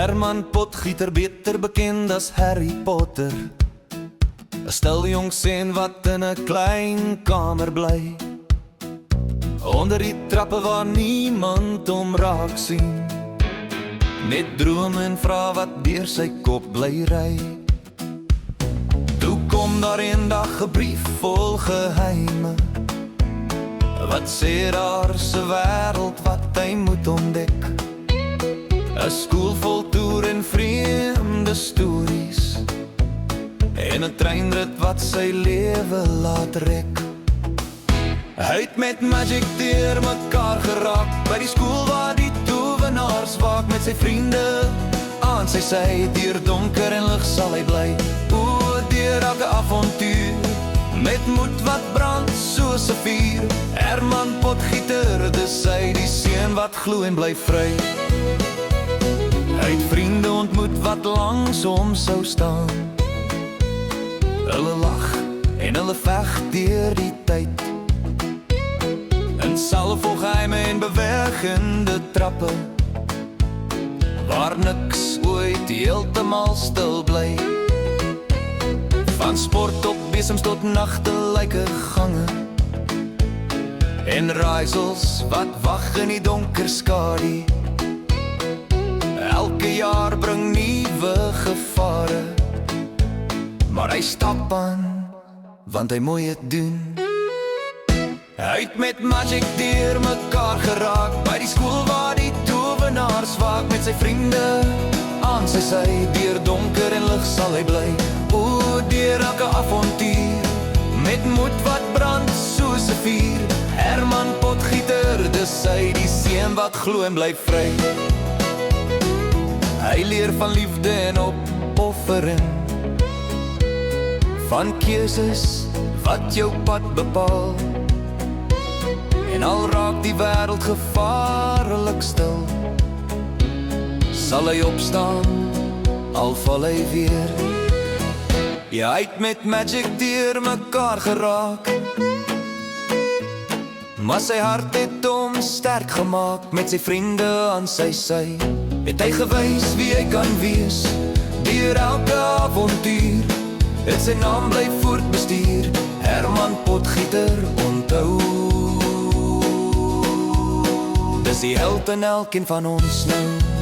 Herman Potgieter, beter bekend as Harry Potter, 'n stil jong seun wat in 'n klein kamer bly, onder die trappe waar niemand hom raak sien, net droom en vra wat deur sy kop bly ry. Toe kom daar eendag 'n brief vol geheime, wat sê daar se wêreld wat hy moet ontdek. 'n Skool vol toer en vreemde stories, en 'n treinrit wat sy lewe laat rek. Hy het met magic deur mekaar geraak, by die skool waar die tovenaars waak, met sy vriende aan sy sy. Deur donker en lig sal hy bly, o, deur elke avontuur, met moed wat brand soos 'n vuur. Herman Potgieter, dis hy, die seun wat glo en bly vry. Hy het vriende ontmoet wat langs hom sou staan, hulle lag en hulle veg deur die tyd, in sale vol geheime en bewegende trappe, waar niks ooit heeltemal stil bly. Van sport op besems tot nagtelike gange, en raaisels wat wag in die donker skadu. Elke jaar bring nuwe gevare, maar hy stap aan, want hy moet dit doen. Hy het met magic deur mekaar geraak, by die skool waar die tovenaars waak, met sy vriende aan sy sy. Deur donker en lig sal hy bly, o, deur elke avontuur, met moed wat brand soos 'n vuur. Herman Potgieter, dis hy, die seun wat glo en bly vry. Hy leer van liefde en opoffering, van keuses wat jou pad bepaal, en al raak die wêreld gevaarlik stil, sal hy opstaan, al val hy weer. Ja, hy het met magic deur mekaar geraak, maar sy hart het hom sterk gemaak, met sy vriende aan sy sy. Het hy gewys wie hy kan wees, deur elke avontuur, het sy naam bly voortbestuur. Herman Potgieter, onthou, dis die held in elkeen van ons nou.